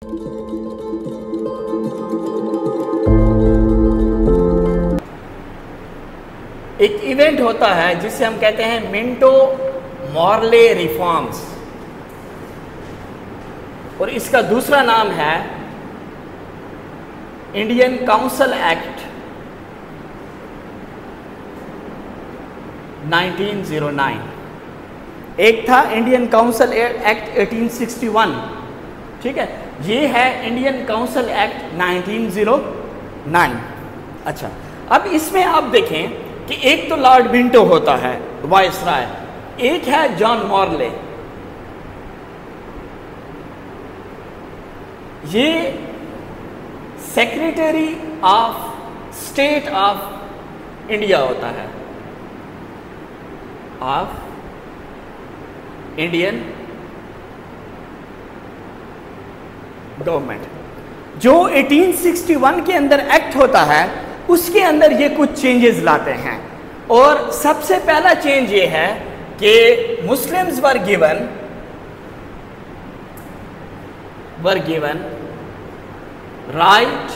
एक इवेंट होता है जिसे हम कहते हैं मिंटो मॉर्ले रिफॉर्म्स, और इसका दूसरा नाम है इंडियन काउंसिल एक्ट 1909। एक था इंडियन काउंसिल एक्ट 1861, ठीक है, ये है इंडियन काउंसिल एक्ट 1909। अच्छा, अब इसमें आप देखें कि एक तो लॉर्ड मिंटो होता है वायसराय, एक है जॉन मॉर्ले। ये secretary of state of India होता है, ऑफ इंडियन गवर्नमेंट। जो 1861 के अंदर एक्ट होता है उसके अंदर ये कुछ चेंजेस लाते हैं, और सबसे पहला चेंज ये है कि Muslims were given right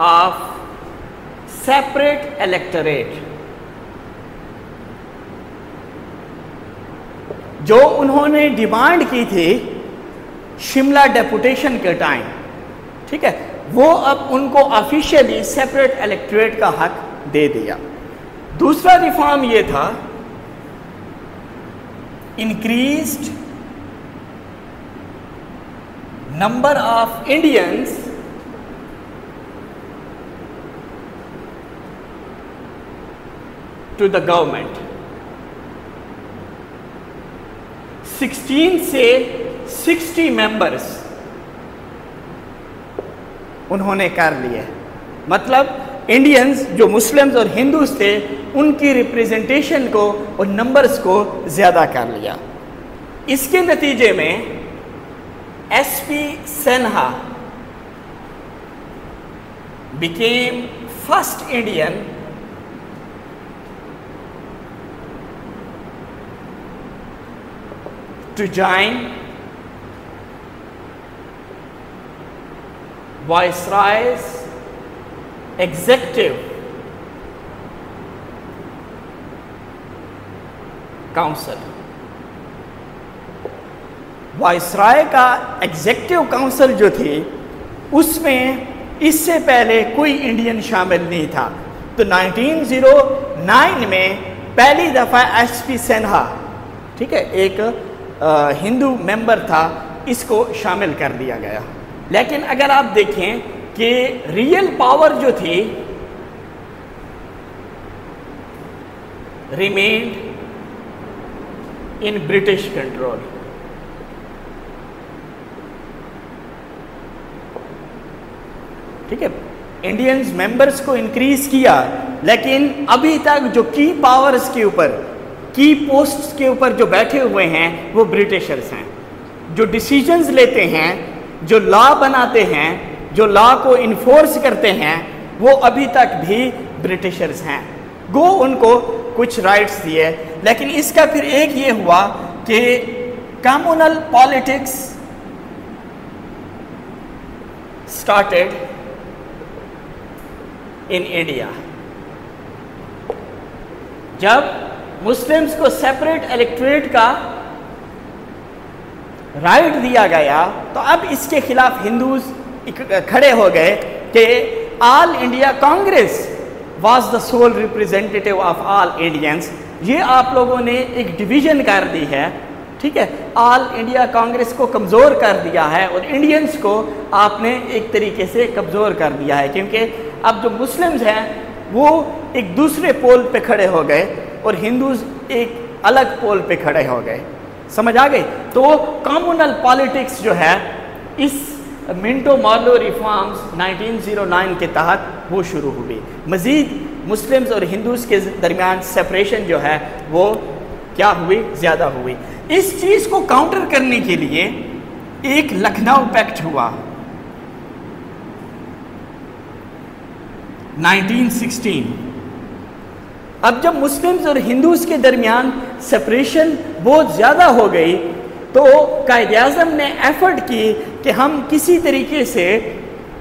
of separate electorate. जो उन्होंने डिमांड की थी शिमला डेपुटेशन के टाइम, ठीक है, वो अब उनको ऑफिशियली सेपरेट इलेक्टोरेट का हक दे दिया। दूसरा रिफॉर्म ये था increased number of Indians to the government. 16 से 60 मेंबर्स उन्होंने कर लिए। मतलब इंडियंस जो मुस्लिम्स और हिंदूज थे उनकी रिप्रेजेंटेशन को और नंबर्स को ज़्यादा कर लिया। इसके नतीजे में SP Sinha became first Indian to join Viceroy's Executive Council। Viceroy का एग्जेक्टिव काउंसिल जो थी उसमें इससे पहले कोई इंडियन शामिल नहीं था। तो 1909 में पहली दफ़ा एसपी सिन्हा, ठीक है, एक हिंदू मेंबर था, इसको शामिल कर दिया गया। लेकिन अगर आप देखें कि रियल पावर जो थी रिमेन्ड इन ब्रिटिश कंट्रोल। ठीक है, इंडियंस मेंबर्स को इंक्रीज किया, लेकिन अभी तक जो की पावर्स के ऊपर, की पोस्ट्स के ऊपर जो बैठे हुए हैं वो ब्रिटिशर्स हैं। जो डिसीजंस लेते हैं, जो लॉ बनाते हैं, जो लॉ को इन्फोर्स करते हैं, वो अभी तक भी ब्रिटिशर्स हैं। गो उनको कुछ राइट्स दिए, लेकिन इसका फिर एक ये हुआ कि communal politics started in India. जब मुस्लिम्स को सेपरेट इलेक्टोरेट का राइट दिया गया तो अब इसके खिलाफ हिंदूज खड़े हो गए कि all India Congress was the sole representative of all Indians. ये आप लोगों ने एक डिवीजन कर दी है, ठीक है, ऑल इंडिया कांग्रेस को कमज़ोर कर दिया है और इंडियंस को आपने एक तरीके से कमज़ोर कर दिया है, क्योंकि अब जो मुस्लिम्स हैं वो एक दूसरे पोल पे खड़े हो गए और हिंदूज एक अलग पोल पे खड़े हो गए। समझ आ गई? तो कम्युनल पॉलिटिक्स जो है इस मिंटो मॉर्ले रिफॉर्म्स 1909 के तहत वो शुरू हुई। मज़ीद मुस्लिम्स और हिंदूज के दरमियान सेपरेशन जो है वो क्या हुई, ज़्यादा हुई। इस चीज़ को काउंटर करने के लिए एक लखनऊ पैक्ट हुआ 1916। अब जब मुस्लिम्स और हिंदूज के दरमियान सेपरेशन बहुत ज़्यादा हो गई तो कायद-ए-आज़म ने एफर्ट की कि हम किसी तरीके से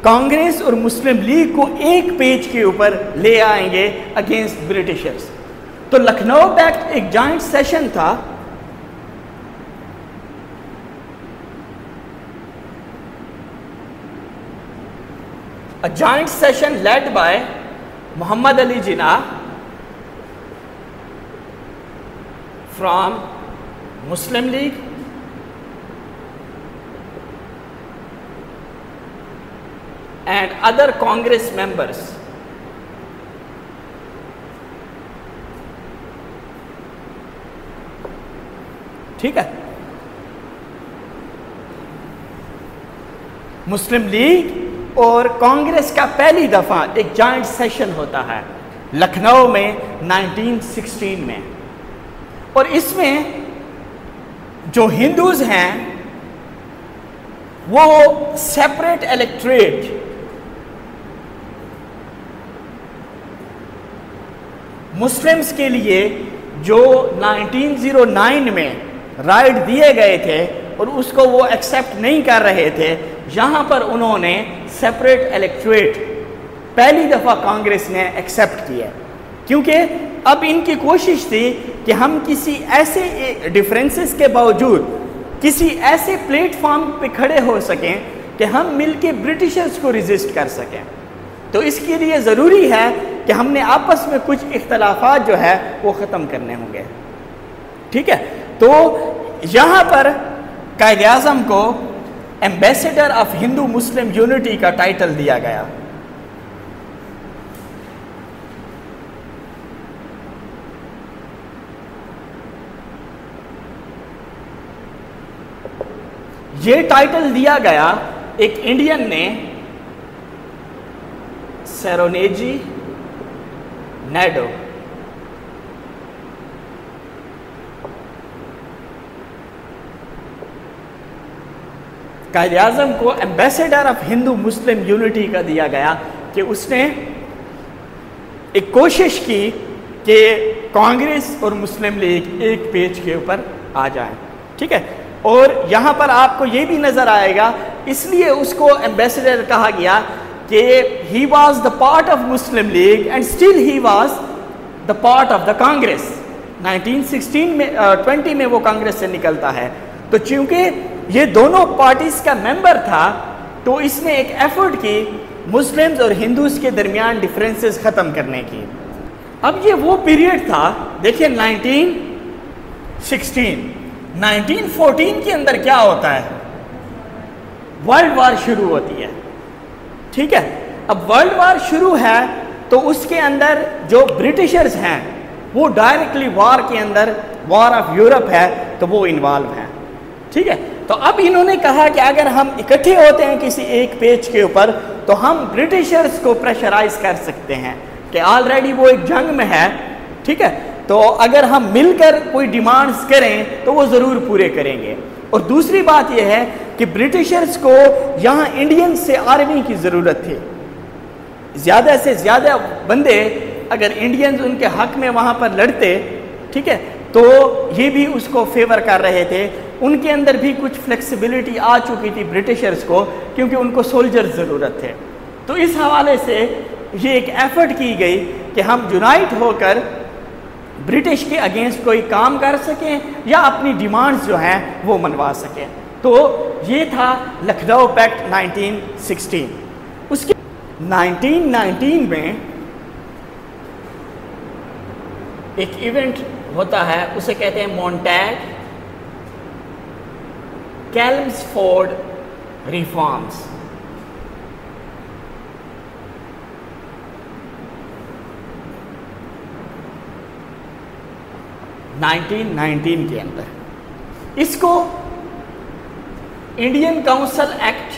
कांग्रेस और मुस्लिम लीग को एक पेज के ऊपर ले आएंगे अगेंस्ट ब्रिटिशर्स। तो लखनऊ पैक्ट एक जॉइंट सेशन था, a joint session led by Muhammad Ali Jinnah from Muslim League and other Congress members. ठीक है, मुस्लिम लीग और कांग्रेस का पहली दफा एक जॉइंट सेशन होता है लखनऊ में 1916 में, और इसमें जो हिंदूज हैं वो सेपरेट इलेक्टोरेट मुस्लिम्स के लिए जो 1909 में राइट दिए गए थे और उसको वो एक्सेप्ट नहीं कर रहे थे, यहाँ पर उन्होंने सेपरेट इलेक्टोरेट पहली दफ़ा कांग्रेस ने एक्सेप्ट किया, क्योंकि अब इनकी कोशिश थी कि हम किसी ऐसे डिफरेंसेस के बावजूद किसी ऐसे प्लेटफॉर्म पे खड़े हो सकें कि हम मिलके ब्रिटिशर्स को रेजिस्ट कर सकें। तो इसके लिए ज़रूरी है कि हमने आपस में कुछ इख्तलाफात जो है वो ख़त्म करने होंगे। ठीक है, तो यहाँ पर कायद आज़म को ambassador of Hindu Muslim unity का टाइटल दिया गया। ये टाइटल दिया गया एक इंडियन ने, सेरोनेजी नैडो। कायद आज़म को ambassador of Hindu Muslim unity का दिया गया कि उसने एक कोशिश की कि कांग्रेस और मुस्लिम लीग एक पेज के ऊपर आ जाए। ठीक है, और यहाँ पर आपको ये भी नज़र आएगा, इसलिए उसको एम्बेसडर कहा गया कि he was the part of Muslim league and still he was the part of the Congress. 1916 में 20 में वो कांग्रेस से निकलता है, तो चूंकि ये दोनों पार्टीज का मेंबर था तो इसने एक एफर्ट की मुस्लिम्स और हिंदूज के दरमियान डिफरेंसेस ख़त्म करने की। अब ये वो पीरियड था, देखिए 1914 के अंदर क्या होता है, वर्ल्ड वार शुरू होती है। ठीक है, अब वर्ल्ड वार शुरू है तो उसके अंदर जो ब्रिटिशर्स हैं वो डायरेक्टली वार के अंदर, वॉर ऑफ यूरोप है तो वो इन्वॉल्व हैं। ठीक है, तो अब इन्होंने कहा कि अगर हम इकट्ठे होते हैं किसी एक पेज के ऊपर तो हम ब्रिटिशर्स को प्रेशराइज कर सकते हैं कि ऑलरेडी वो एक जंग में है। ठीक है, तो अगर हम मिलकर कोई डिमांड्स करें तो वो ज़रूर पूरे करेंगे। और दूसरी बात यह है कि ब्रिटिशर्स को यहाँ इंडियन से आर्मी की ज़रूरत थी, ज़्यादा से ज़्यादा बंदे अगर इंडियंस उनके हक में वहाँ पर लड़ते, ठीक है, तो ये भी उसको फेवर कर रहे थे। उनके अंदर भी कुछ फ्लेक्सिबिलिटी आ चुकी थी ब्रिटिशर्स को, क्योंकि उनको सोल्जर्स ज़रूरत थे। तो इस हवाले से ये एक एफर्ट की गई कि हम यूनाइट होकर ब्रिटिश के अगेंस्ट कोई काम कर सकें या अपनी डिमांड्स जो हैं वो मनवा सकें। तो ये था लखनऊ पैक्ट 1916। उसके 1919 में एक इवेंट होता है, उसे कहते हैं मॉन्टैग कैल्म्सफोर्ड रिफॉर्म्स। के अंदर इसको इंडियन काउंसिल एक्ट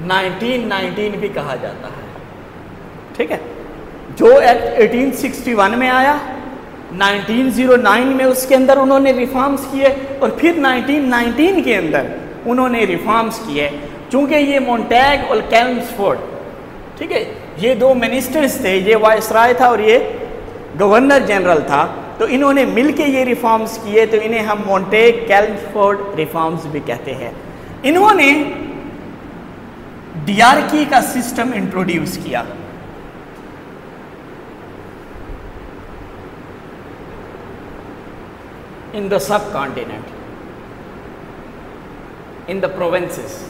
1919 भी कहा जाता है। ठीक है, जो एक्ट 1861 में आया, 1909 में उसके अंदर उन्होंने रिफॉर्म्स किए और फिर 1919 के अंदर उन्होंने रिफॉर्म्स किए। चूंकि ये मॉन्टैग और कैल्म्सफोर्ड, ठीक है, ये दो मिनिस्टर्स थे, ये वायसराय था और ये गवर्नर जनरल था, तो इन्होंने मिलके ये रिफॉर्म्स किए, तो इन्हें हम मॉन्टेग कैल्मफोर्ड रिफॉर्म्स भी कहते हैं। इन्होंने डियार्की का सिस्टम इंट्रोड्यूस किया। In the subcontinent, in the provinces.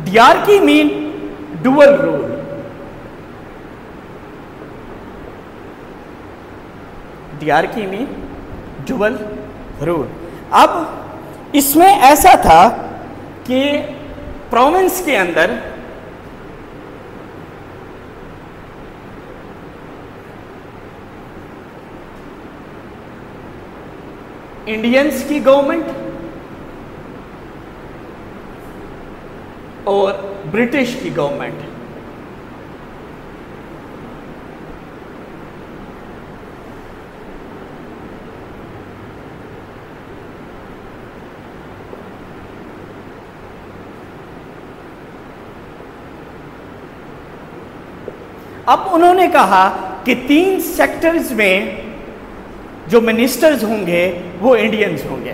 Diarchy mean dual rule. Diarchy mean dual rule. अब इसमें ऐसा था कि प्रोविंस के अंदर इंडियंस की गवर्नमेंट और ब्रिटिश की गवर्नमेंट, अब उन्होंने कहा कि 3 सेक्टर्स में जो मिनिस्टर्स होंगे वो इंडियंस होंगे।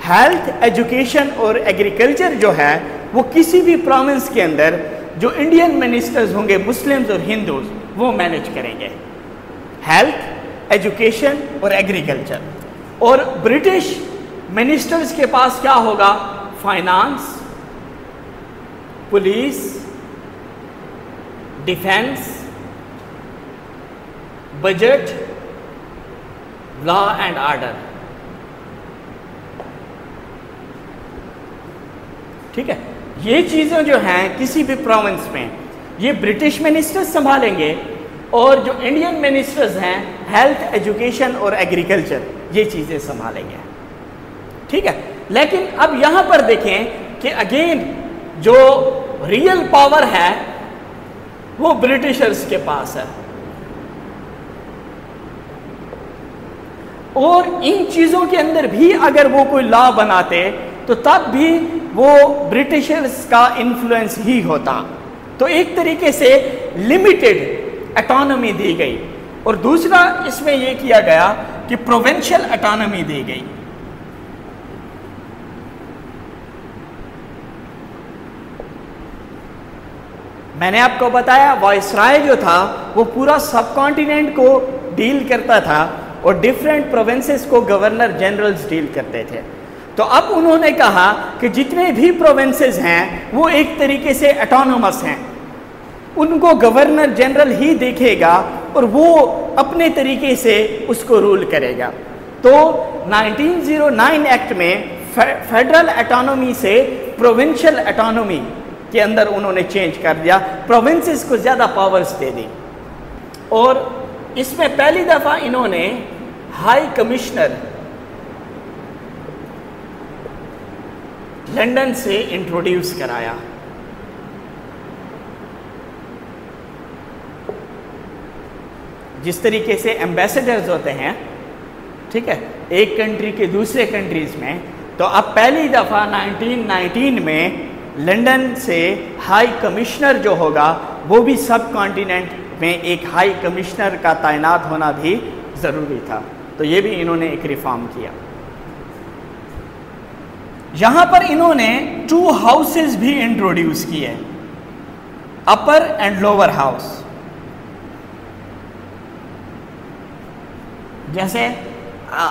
हेल्थ, एजुकेशन और एग्रीकल्चर जो है वो किसी भी प्रोविंस के अंदर जो इंडियन मिनिस्टर्स होंगे, मुस्लिम्स और हिंदूज, वो मैनेज करेंगे। हेल्थ, एजुकेशन और एग्रीकल्चर। और ब्रिटिश मिनिस्टर्स के पास क्या होगा? Finance, police, defence, budget, law and order. ठीक है, ये चीज़ें जो हैं किसी भी प्रोविंस में ये ब्रिटिश मिनिस्टर्स संभालेंगे, और जो इंडियन मिनिस्टर्स हैं हेल्थ, एजुकेशन और एग्रीकल्चर, ये चीज़ें संभालेंगे। ठीक है, लेकिन अब यहाँ पर देखें कि अगेन जो रियल पावर है वो ब्रिटिशर्स के पास है, और इन चीज़ों के अंदर भी अगर वो कोई लॉ बनाते तो तब भी वो ब्रिटिशर्स का इन्फ्लुएंस ही होता। तो एक तरीके से लिमिटेड ऑटोनॉमी दी गई, और दूसरा इसमें यह किया गया कि प्रोविंशियल ऑटोनॉमी दी गई। मैंने आपको बताया वायसराय जो था वो पूरा सब कॉन्टिनेंट को डील करता था, और डिफरेंट प्रोविंसेस को गवर्नर जनरल्स डील करते थे। तो अब उन्होंने कहा कि जितने भी प्रोविंसेस हैं वो एक तरीके से ऑटोनोमस हैं, उनको गवर्नर जनरल ही देखेगा और वो अपने तरीके से उसको रूल करेगा। तो 1909 एक्ट में फेडरल ऑटोनॉमी से प्रोविंशियल ऑटोनॉमी के अंदर उन्होंने चेंज कर दिया, प्रोविंसेस को ज़्यादा पावर्स दे दी। और इसमें पहली दफ़ा इन्होंने हाई कमिश्नर लंदन से इंट्रोड्यूस कराया। जिस तरीके से एम्बेसडर्स होते हैं, ठीक है, एक कंट्री के दूसरे कंट्रीज में, तो अब पहली दफ़ा 1919 में लंदन से हाई कमिश्नर जो होगा वो भी सब कॉन्टिनेंट में एक हाई कमिश्नर का तैनात होना भी ज़रूरी था। तो ये भी इन्होंने एक रिफॉर्म किया। यहाँ पर इन्होंने 2 हाउसेस भी इंट्रोड्यूस किए, अपर एंड लोअर हाउस। जैसे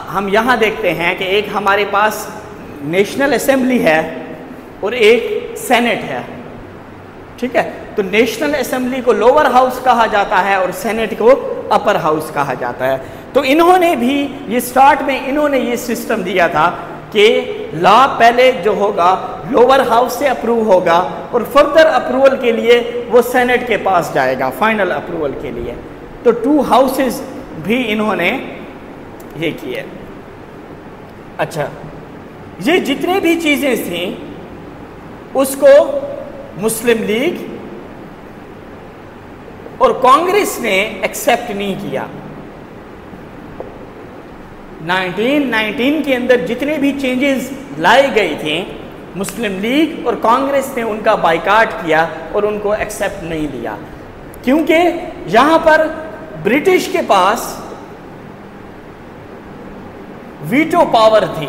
हम यहाँ देखते हैं कि एक हमारे पास नेशनल असेंबली है और एक सेनेट है, ठीक है। तो नेशनल असेंबली को लोअर हाउस कहा जाता है और सेनेट को अपर हाउस कहा जाता है। तो इन्होंने भी ये स्टार्ट में इन्होंने ये सिस्टम दिया था कि लॉ पहले जो होगा लोअर हाउस से अप्रूव होगा और फर्दर अप्रूवल के लिए वो सेनेट के पास जाएगा फाइनल अप्रूवल के लिए। तो 2 हाउसेस भी इन्होंने ये किए। अच्छा, ये जितने भी चीज़ें थी उसको मुस्लिम लीग और कांग्रेस ने एक्सेप्ट नहीं किया। 1919 के अंदर जितने भी चेंजेस लाई गई थी मुस्लिम लीग और कांग्रेस ने उनका बायकॉट किया और उनको एक्सेप्ट नहीं लिया, क्योंकि यहाँ पर ब्रिटिश के पास वीटो पावर थी।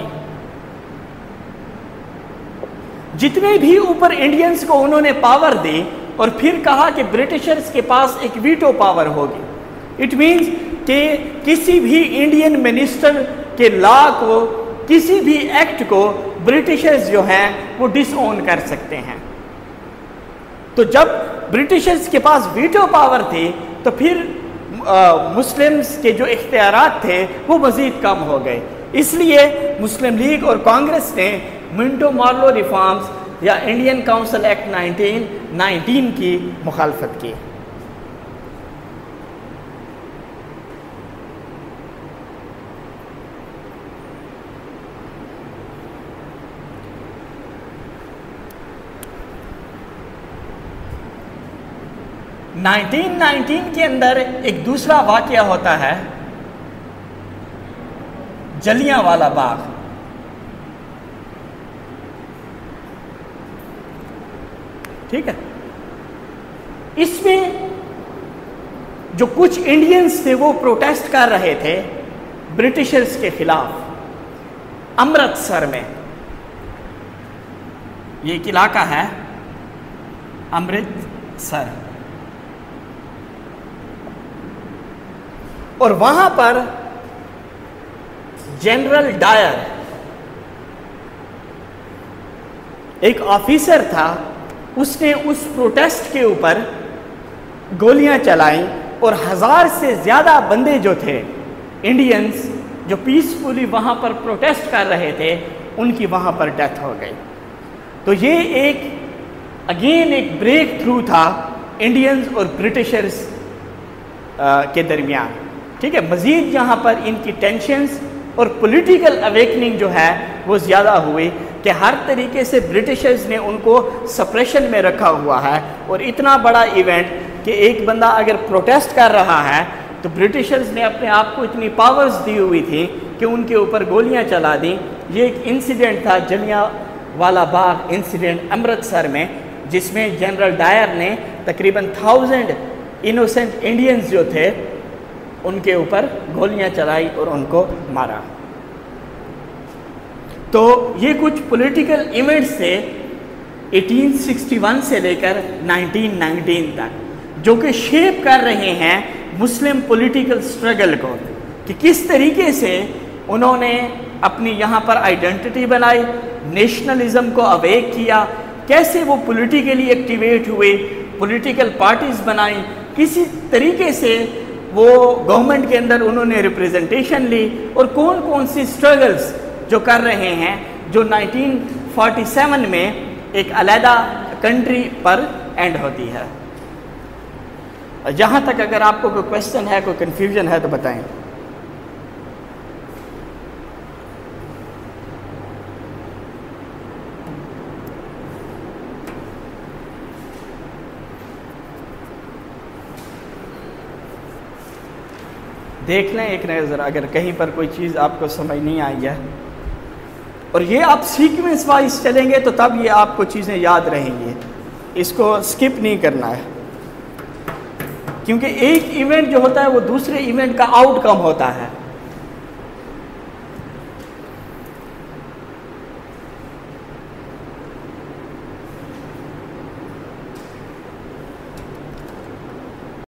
जितने भी ऊपर इंडियंस को उन्होंने पावर दी और फिर कहा कि ब्रिटिशर्स के पास एक वीटो पावर होगी। इट मीन्स कि किसी भी इंडियन मिनिस्टर के लॉ को, किसी भी एक्ट को ब्रिटिशर्स जो हैं वो डिसओन कर सकते हैं। तो जब ब्रिटिशर्स के पास वीटो पावर थी तो फिर मुस्लिम्स के जो इख्तियारात थे वो मज़ीद कम हो गए। इसलिए मुस्लिम लीग और कांग्रेस ने मिंटो मार्लो रिफॉर्म्स या इंडियन काउंसिल एक्ट 1919 की मुखालफत की। नाइनटीन 1919 के अंदर एक दूसरा वाकया होता है, जलियांवाला बाग। ठीक है, इसमें जो कुछ इंडियंस थे वो प्रोटेस्ट कर रहे थे ब्रिटिशर्स के खिलाफ। अमृतसर में, ये एक इलाका है अमृतसर, और वहां पर जनरल डायर एक ऑफिसर था, उसने उस प्रोटेस्ट के ऊपर गोलियां चलाई और 1000 से ज़्यादा बंदे जो थे इंडियंस जो पीसफुली वहाँ पर प्रोटेस्ट कर रहे थे उनकी वहाँ पर डेथ हो गई। तो ये एक अगेन एक ब्रेक थ्रू था इंडियंस और ब्रिटिशर्स के दरमियान। ठीक है, मज़ीद यहाँ पर इनकी टेंशन्स और पॉलिटिकल अवेकनिंग जो है वो ज़्यादा हुई कि हर तरीके से ब्रिटिशर्स ने उनको सप्रेशन में रखा हुआ है। और इतना बड़ा इवेंट कि एक बंदा अगर प्रोटेस्ट कर रहा है तो ब्रिटिशर्स ने अपने आप को इतनी पावर्स दी हुई थी कि उनके ऊपर गोलियां चला दी। ये एक इंसिडेंट था जलियांवाला बाग इंसिडेंट अमृतसर में, जिसमें जनरल डायर ने तकरीबन 1000 इनोसेंट इंडियंस जो थे उनके ऊपर गोलियां चलाई और उनको मारा। तो ये कुछ पॉलिटिकल इवेंट्स थे 1861 से लेकर 1919 तक, जो कि शेप कर रहे हैं मुस्लिम पॉलिटिकल स्ट्रगल को, कि किस तरीके से उन्होंने अपनी यहाँ पर आइडेंटिटी बनाई, नेशनलिज्म को अवेक किया, कैसे वो पॉलिटिकली एक्टिवेट हुए, पॉलिटिकल पार्टीज बनाई, किसी तरीके से वो गवर्नमेंट के अंदर उन्होंने रिप्रेजेंटेशन ली, और कौन कौन सी स्ट्रगल्स जो कर रहे हैं जो 1947 में एक अलहदा कंट्री पर एंड होती है। जहाँ तक अगर आपको कोई क्वेश्चन है, कोई कन्फ्यूजन है तो बताएं। देख लें एक नज़र, अगर कहीं पर कोई चीज़ आपको समझ नहीं आई है, और ये आप सीक्वेंस वाइज चलेंगे तो तब ये आपको चीज़ें याद रहेंगी, इसको स्किप नहीं करना है, क्योंकि एक इवेंट जो होता है वो दूसरे इवेंट का आउटकम होता है।